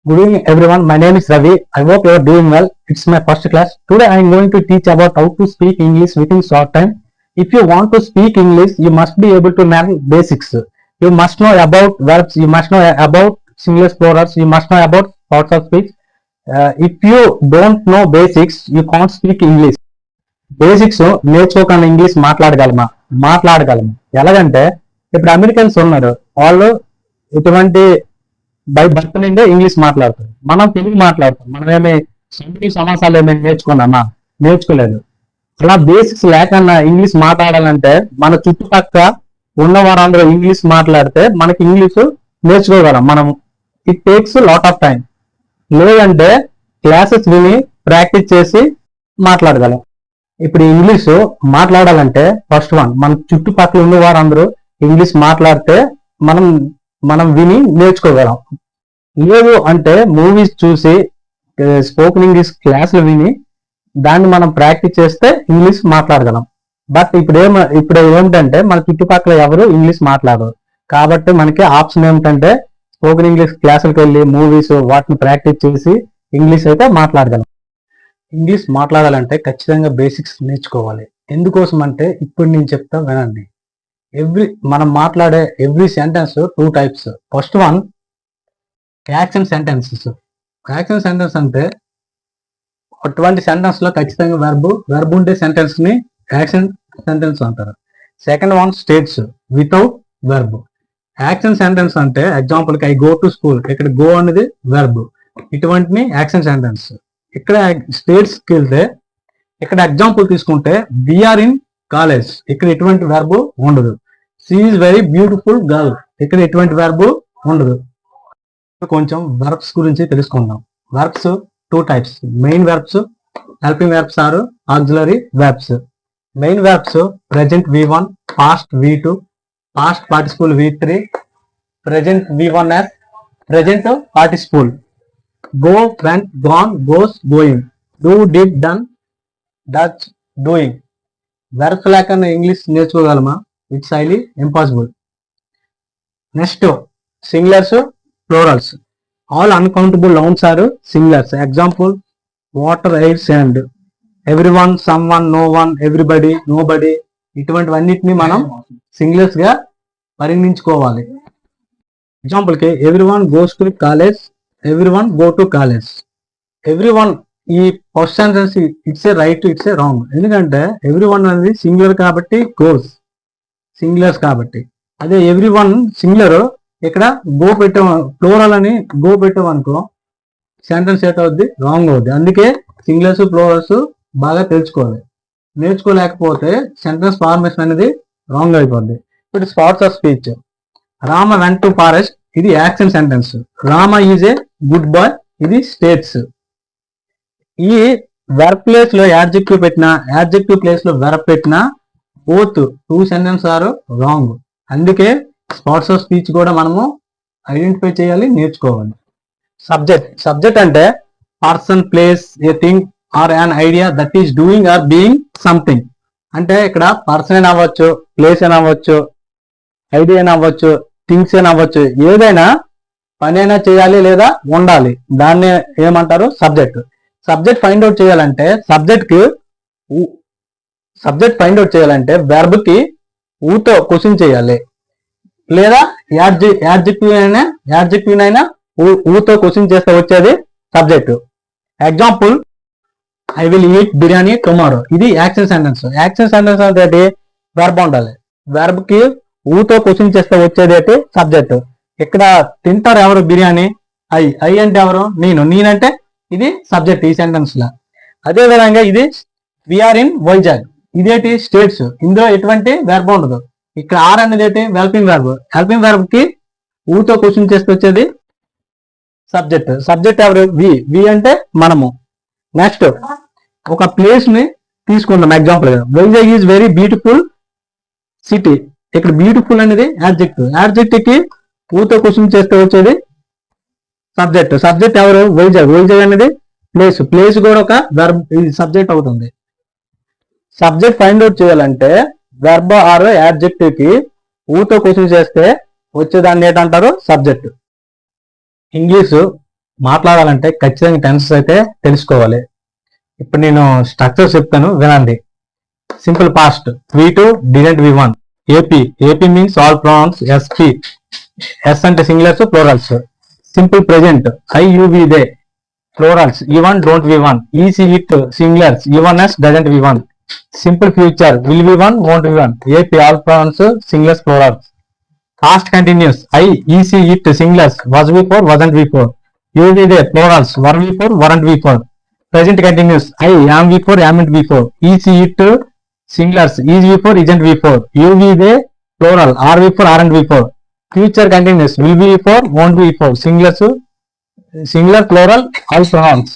Good evening everyone. My name is Ravi. I hope you are doing well. It's my first class. Today I am going to teach about how to speak English within short time. If you want to speak English, you must be able to learn basics. You must know about verbs. You must know about singulars, plurals. You must know about parts of speech. If you don't know basics, you can't speak English. Basics నేర్చుకోకుండా English మాట్లాడగలము ఎలాగంటే ఇప్పుడు Americans ఉన్నారు. వాళ్ళు ఎటువంటి by birth నుండే English మాట్లాడతారు, మనం తెలుగు మాట్లాడతాం. మనమేమి సంధి సమాసాలు ఏమేమి నేర్చుకోలేదు. అలా బేసిక్స్ లేకుండా ఇంగ్లీష్ మాట్లాడాలంటే మన చుట్టుపక్కల ఉన్న వారందరూ ఇంగ్లీష్ మాట్లాడితే మనకి ఇంగ్లీష్ నేర్చుకోగలం మనం. It takes lot of time. లేదంటే క్లాసెస్ విని ప్రాక్టీస్ చేసి మాట్లాడగలం. ఇప్పుడు ఇంగ్లీష్ మాట్లాడాలంటే ఫస్ట్ మన చుట్టుపక్కల ఉన్న వారందరూ ఇంగ్లీష్ మాట్లాడితే మనం విని నేర్చుకోగలం. లేదు అంటే మూవీస్ చూసి స్పోకెన్ ఇంగ్లీష్ క్లాసులు విని దాన్ని మనం ప్రాక్టీస్ చేస్తే ఇంగ్లీష్ మాట్లాడగలం. బట్ ఇప్పుడు ఏమిటంటే మన చుట్టుపక్కల ఎవరు ఇంగ్లీష్ మాట్లాడరు. కాబట్టి మనకి ఆప్షన్ ఏమిటంటే స్పోకెన్ ఇంగ్లీష్ క్లాసులకు వెళ్ళి మూవీస్ వాటిని ప్రాక్టీస్ చేసి ఇంగ్లీష్ అయితే మాట్లాడగలం. ఇంగ్లీష్ మాట్లాడాలంటే ఖచ్చితంగా బేసిక్స్ నేర్చుకోవాలి. ఎందుకోసం అంటే ఇప్పుడు నేను చెప్తా వినండి. మనం మాట్లాడే every sentence 2 types. First one action sentences. Action sentence అంటే అటువంటి సెంటెన్స్ లో ఖచ్చితంగా వెర్బ్ ఉండే సెంటెన్స్ ని యాక్షన్ సెంటెన్స్ అంటారు. Second one states without verb. Action sentence అంటే ఎగ్జాంపుల్ కి ఐ గో టు స్కూల్, ఇక్కడ గో అనేది వెర్బ్. ఇటువంటిని యాక్షన్ సెంటెన్స్. ఇక్కడ స్టేట్స్ కి వెళ్తే ఇక్కడ ఎగ్జాంపుల్ తీసుకుంటే వీఆర్ ఇన్ కాలేజ్, ఇక్కడ ఎటువంటి వెర్బ్ ఉండదు. She is very beautiful girl, ఇక్కడ ఎటువంటి వెర్బ్ ఉండదు. కొంచెం వెర్బ్స్ గురించి తెలుసుకుందాం. Verbs 2 types. Main verbs, helping verbs or auxiliary verbs. Main verbs present V1, past V2, past participle V3, present V1 as present participle. Go, went, gone, goes, going. Do, did, done, does, doing. Verbs లేకుండా English నేర్చుకోగలమా? It's highly impossible. Next singulars, plurals. All uncountable nouns are singulars. Example water, air, sand. Everyone, someone, no one, everybody, nobody. ఇటువంటివన్నిటిని మనం singulars గా పరిగణించుకోవాలి. Example కి everyone goes to college, everyone go to college. Everyone ఈ first sentence it's a right, it's a wrong. ఎందుకంటే everyone అనేది singular కాబట్టి goes, singulars కాబట్టి. అదే ఎవ్రీవన్ సింగులర్, ఇక్కడ గో ప్లూరల్ అని గో పెట్టామనుకో సెంటెన్స్ ఏటవుద్ది, రాంగ్ అవుద్ది. అందుకే సింగులర్స్ ప్లూరల్స్ బాగా తెలుసుకోవాలి. నేర్చుకోలేకపోతే సెంటెన్స్ ఫార్మేషన్ అనేది రాంగ్ అయిపోద్ది. ఇప్పుడు parts of speech. Rama went to forest, ఇది action sentence. Rama is a good boy, ఇది స్టేట్స్. ఈ వెర్బ్ ప్లేస్ లో యాడ్జెక్టివ్ పెట్టినా, యాడ్జెక్టివ్ ప్లేస్ లో వెర్బ్ పెట్టినా బోత్ 2 సెంటెన్స్ ఆర్ రాంగ్. అందుకే స్పాట్స్ ఆఫ్ స్పీచ్ కూడా మనము ఐడెంటిఫై చేయాలి, నేర్చుకోవాలి. సబ్జెక్ట్ అంటే person, place, a thing or an idea that is doing or being something. అంటే ఇక్కడ పర్సన్ అయినా అవ్వచ్చు, ప్లేస్ అయినా అవ్వచ్చు, ఐడియా అయినా అవ్వచ్చు, థింగ్స్ అయినా అవ్వచ్చు. ఏదైనా పని అయినా చేయాలి లేదా ఉండాలి, దాన్ని ఏమంటారు? సబ్జెక్ట్. సబ్జెక్ట్ ఫైండ్ అవుట్ చేయాలంటే సబ్జెక్ట్ ఫైండ్ అవుట్ చేయాలంటే వెర్బ్ కి ఊతో క్వశ్చన్ చేయాలి, లేదా యాడ్జెక్టివ్ అయినా ఊతో క్వశ్చన్ చేస్తే వచ్చేది subject. Example I will eat biryani tomorrow, ఇది యాక్షన్ సెంటెన్స్. యాక్షన్ సెంటెన్స్ అంటే వెర్బ్ ఉండాలి. వెర్బ్ కి ఊతో క్వశ్చన్ చేస్తే వచ్చేది ఏంటి? సబ్జెక్ట్. ఇక్కడ తింటారు ఎవరు బిర్యానీ? ఐ అంటే ఎవరు? నేనంటే ఇది సబ్జెక్ట్ ఈ సెంటెన్స్ లా. అదే విధంగా ఇది వీఆర్ ఇన్ వైజాగ్, ఇదేంటి? స్టేట్స్. ఇందులో ఎటువంటి వెర్బ్ ఉండదు. ఇక్కడ ఆర్ అనేది ఏంటి? Helping verb. హెల్పింగ్ వెర్బ్ కి ఊతో క్వశ్చన్ చేస్తే వచ్చేది సబ్జెక్ట్. సబ్జెక్ట్ ఎవరు? వి అంటే మనము. నెక్స్ట్ ఒక ప్లేస్ ని తీసుకుందాం ఎగ్జాంపుల్ గా. Vizag is very beautiful city. ఇక్కడ బ్యూటిఫుల్ అనేది యాడ్జెక్టివ్. యాడ్జెక్టివ్ కి ఊతో క్వశ్చన్ చేస్తే వచ్చేది సబ్జెక్ట్. సబ్జెక్ట్ ఎవరు? వైజాగ్. వైజాగ్ అనేది ప్లేస్. ప్లేస్ కూడా ఒక వెర్బ్, సబ్జెక్ట్ అవుతుంది. సబ్జెక్ట్ ఫైండ్ అవుట్ చేయాలంటే వెర్బ్ ఆర్ యాడ్జెక్టివ్ కి ఊతో క్వశ్చన్ చేస్తే వచ్చేదాన్ని ఏంటంటారు? సబ్జెక్ట్. ఇంగ్లీషు మాట్లాడాలంటే ఖచ్చితంగా టెన్సెస్ అయితే తెలుసుకోవాలి. ఇప్పుడు నేను స్ట్రక్చర్ చెప్తాను, వినండి. Simple past, V2 didn't V1. AP means all pronouns. SP, S అంటే singulars plurals. Simple present, I you we they plurals. E1 don't V1. EC it singulars. E1s doesn't V1. Simple future, will V1 won't V1. AP all pronouns singulars plurals. Past continuous, I EC it singulars was V4 wasn't V4. You we they plurals were V4 weren't V4. Present continuous, I am V4 amn't V4. EC it singulars is V4 isn't V4. You we they plural are V4 aren't V4. Future continuous, will be V4 won't be V4. Singular plural all pronouns.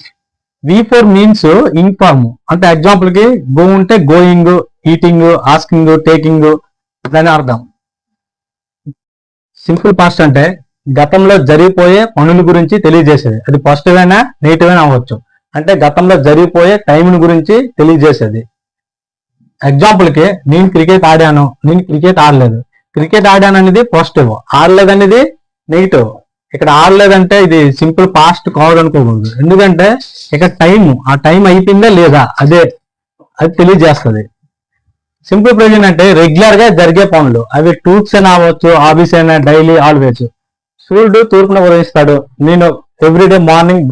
V4 means ing form, అంటే example కి go ఉంటే going, eating, asking, taking దాని అర్థం. Simple past అంటే గతంలో జరిగిపోయే పనుల గురించి తెలియజేసేది. అది పాజిటివ్ అయినా నెగిటివ్ అయినా అవ్వచ్చు. అంటే గతంలో జరిగిపోయే టైం గురించి తెలియజేసేది. ఎగ్జాంపుల్ కి నేను క్రికెట్ ఆడాను, నేను క్రికెట్ ఆడలేదు. క్రికెట్ ఆడాను అనేది పాజిటివ్, ఆడలేదు అనేది నెగిటివ్. ఇక్కడ ఆడలేదంటే ఇది సింపుల్ పాస్ట్ కాదు అనుకోకూడదు. ఎందుకంటే ఇక్కడ ఆ టైం అయిపోయిందా లేదా అది తెలియజేస్తుంది. సింపుల్ ప్రెజెంట్ అంటే రెగ్యులర్ గా జరిగే పనులు. అవి టూక్స్ అయినా అవ్వచ్చు, హాబీస్ అయినా, డైలీ, ఆల్వేస్. సూర్యుడు తూర్పున ఉదయిస్తాడు, నేను ఎవ్రీడే మార్నింగ్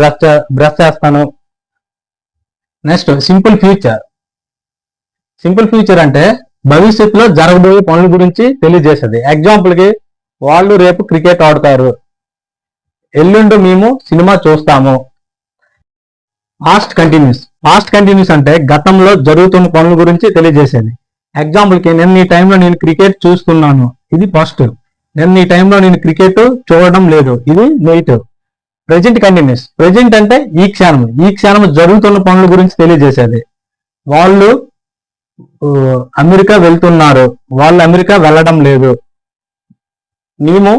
బ్రష్ చేస్తాను. Next simple future. Simple future అంటే భవిష్యత్తులో జరగబోయే పనుల గురించి తెలియజేసేది. ఎగ్జాంపుల్ కి వాళ్ళు రేపు క్రికెట్ ఆడతారు, ఎల్లుండి మేము సినిమా చూస్తాము. పాస్ట్ కంటిన్యూస్ అంటే గతంలో జరుగుతున్న పనుల గురించి తెలియజేసేది. ఎగ్జాంపుల్ కి నేను ఈ టైంలో నేను క్రికెట్ చూస్తున్నాను, ఇది పాజిటివ్. నేను ఈ టైంలో నేను క్రికెట్ చూడడం లేదు, ఇది నెగిటివ్. ప్రెజెంట్ కంటిన్యూస్, ప్రెజెంట్ అంటే ఈ క్షణం జరుగుతున్న పనుల గురించి తెలియజేసేది. వాళ్ళు అమెరికా వెళ్తున్నారు, వాళ్ళు అమెరికా వెళ్ళడం లేదు. మేము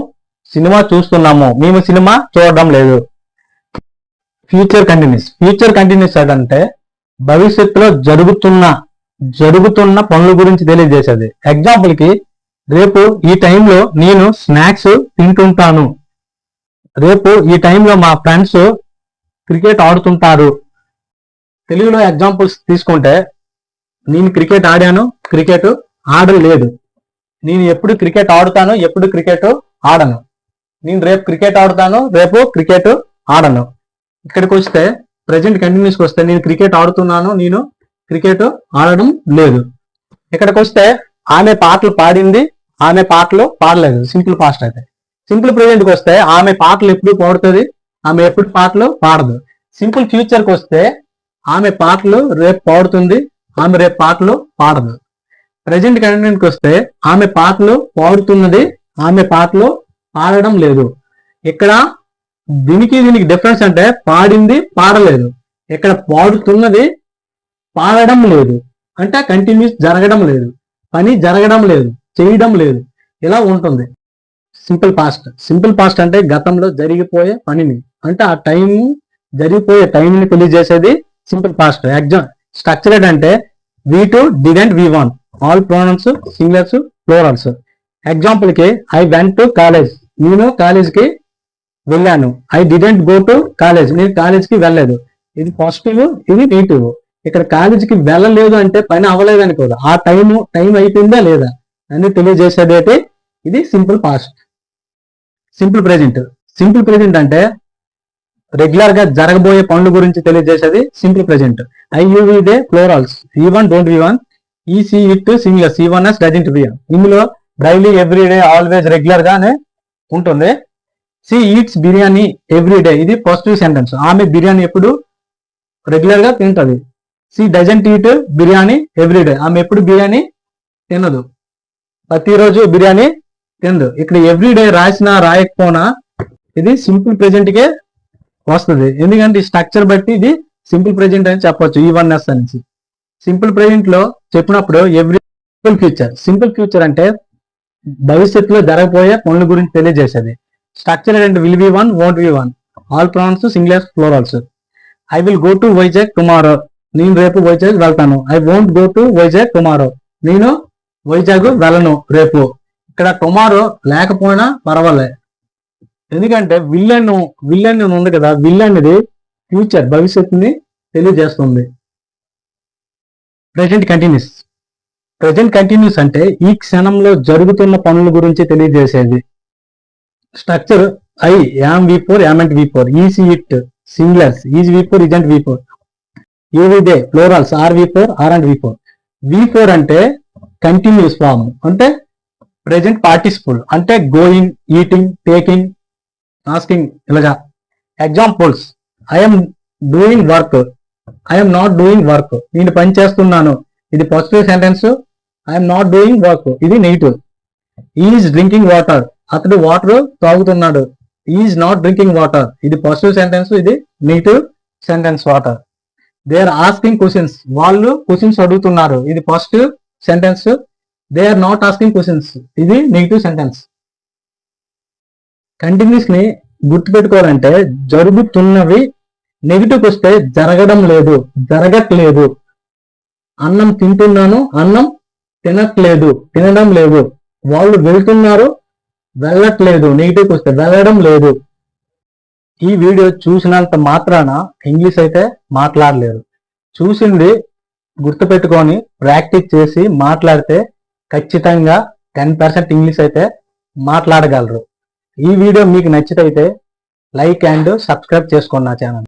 సినిమా చూస్తున్నాము, మేము సినిమా చూడడం లేదు. ఫ్యూచర్ కంటిన్యూస్ అంటే భవిష్యత్తులో జరుగుతున్న పనుల గురించి తెలియజేసేది. ఎగ్జాంపుల్ కి రేపు ఈ టైంలో నేను స్నాక్స్ తింటుంటాను, రేపు ఈ టైంలో మా ఫ్రెండ్స్ క్రికెట్ ఆడుతుంటారు. తెలుగులో ఎగ్జాంపుల్స్ తీసుకుంటే నేను క్రికెట్ ఆడాను, క్రికెట్ ఆడలేదు. నేను ఎప్పుడు క్రికెట్ ఆడుతాను, ఎప్పుడు క్రికెట్ ఆడను. నేను రేపు క్రికెట్ ఆడుతాను, రేపు క్రికెట్ ఆడను. ఇక్కడికి వస్తే ప్రెజెంట్ కంటిన్యూస్కి వస్తే నేను క్రికెట్ ఆడుతున్నాను, నేను క్రికెట్ ఆడడం లేదు. ఇక్కడికి వస్తే ఆమె పాటలు పాడింది, ఆమె పాటలు పాడలేదు. సింపుల్ పాస్ట్ అయితే. సింపుల్ ప్రెజెంట్కి వస్తే ఆమె పాటలు ఎప్పుడు పాడుతుంది, ఆమె ఎప్పుడు పాటలు పాడదు. సింపుల్ ఫ్యూచర్కి వస్తే ఆమె పాటలు రేపు పాడుతుంది, ఆమె రేపు పాటలు పాడదు. ప్రెజెంట్ కంటిన్యూస్కి వస్తే ఆమె పాటలు పాడుతున్నది, ఆమె పాటలు పాడడం లేదు. ఇక్కడ దీనికి డిఫరెన్స్ అంటే పాడింది పాడలేదు, ఇక్కడ పాడుతున్నది పాడడం లేదు. అంటే కంటిన్యూస్ జరగడం లేదు, పని జరగడం లేదు, చేయడం లేదు, ఇలా ఉంటుంది. సింపుల్ పాస్ట్ అంటే గతంలో జరిగిపోయే పనిని, అంటే ఆ జరిగిపోయే టైంని తెలియజేసేది సింపుల్ పాస్ట్. స్ట్రక్చర్డ్ అంటే V2 didn't V1. All pronouns singulars plurals. Example కి ఐ వెంట్ టు కాలేజ్, నేను కాలేజ్కి వెళ్ళాను. I didn't go to college, నేను కాలేజ్కి వెళ్ళలేదు. ఇది పాజిటివ్, ఇది నెగిటివ్. ఇక్కడ కాలేజీకి వెళ్ళలేదు అంటే పని అవ్వలేదు అని కూడా, ఆ టైం అయిపోయిందా లేదా అని తెలియజేసేది అయితే ఇది సింపుల్ పాస్ట్. సింపుల్ ప్రెజెంట్ అంటే రెగ్యులర్ గా జరగబోయే పనుల గురించి తెలియజేసేది simple present. I you we they plurals, E1 don't V1. EC it singulars, E1s doesn't V1. ఇందులో డైలీ, ఎవ్రీడే, ఆల్వేస్, రెగ్యులర్ గానే ఉంటుంది. సి ఈట్స్ బిర్యానీ ఎవ్రీడే, ఇది పాజిటివ్ సెంటెన్స్. ఆమె బిర్యానీ ఎప్పుడు రెగ్యులర్ గా తింటది. She doesn't eat biryani everyday, ఆమె ఎప్పుడు బిర్యానీ తినదు, ప్రతిరోజు బిర్యానీ తినదు. ఇక్కడ ఎవ్రీడే రాసినా రాయకపోయినా ఇది సింపుల్ ప్రెజెంట్ కే వస్తుంది. ఎందుకంటే ఈ స్ట్రక్చర్ బట్టి ఇది సింపుల్ ప్రెజెంట్ అని చెప్పొచ్చు, E1s అనేసి. సింపుల్ ప్రెజెంట్ లో చెప్పినప్పుడు సింపుల్ ఫ్యూచర్ అంటే భవిష్యత్తులో జరగబోయే పనుల గురించి తెలియజేసేది. స్ట్రక్చర్ అంటే will V1 won't V1. All pronouns singulars plurals. I will go to Vizag tomorrow, నేను రేపు వైజాగ్ వెళ్తాను. I won't go to Vizag tomorrow, నేను వైజాగ్ వెళ్ళను రేపు. ఇక్కడ టుమారో లేకపోయినా పర్వాలే, ఎందుకంటే విల్ ఉంది కదా, విల్ అనేది ఫ్యూచర్ భవిష్యత్తుని తెలియజేస్తుంది. ప్రెజెంట్ కంటిన్యూస్ అంటే ఈ క్షణంలో జరుగుతున్న పనుల గురించి తెలియజేసేది. Structure I am V4 am and V4, is it singulars, is V4 isn't V4, ఏవిదే plurals are V4 are and V4. V4 అంటే కంటిన్యూస్ ఫామ్, అంటే ప్రెజెంట్ పార్టిసిపుల్, అంటే గోయింగ్, ఈటింగ్, టేకింగ్, ఆస్కింగ్ ఇలాగా. Examples, I'm doing work, I'm not doing work, నేను పని చేస్తున్నాను, ఇది positive sentence. I'm not doing work, ఇది నెగిటివ్. ఈజ్ డ్రింకింగ్ వాటర్, అతడు వాటర్ తాగుతున్నాడు, ఈజ్ నాట్ డ్రింకింగ్ వాటర్, ఇది పాజిటివ్ సెంటెన్స్, ఇది negative sentence. Water. They are asking questions, వాళ్ళు క్వశ్చన్స్ అడుగుతున్నారు, ఇది positive sentence. They are not asking questions, ఇది negative sentence. Continuous ని గుర్తుపెట్టుకోవాలంటే జరుగుతున్నవి నెగిటివ్ వస్తే జరగడం లేదు, జరగట్లేదు. అన్నం తింటున్నాను, అన్నం తినట్లేదు, తినడం లేదు. వాళ్ళు వెళ్తున్నారు, వెళ్ళట్లేదు, నెగిటివ్ వస్తే వెళ్ళడం లేదు. ఈ వీడియో చూసినంత మాత్రాన ఇంగ్లీష్ అయితే మాట్లాడలేరు. చూసింది గుర్తుపెట్టుకొని ప్రాక్టీస్ చేసి మాట్లాడితే ఖచ్చితంగా 10% ఇంగ్లీష్ అయితే మాట్లాడగలరు. ఈ వీడియో మీకు నచ్చితే లైక్ అండ్ సబ్స్క్రైబ్ చేసుకోండి నా ఛానల్.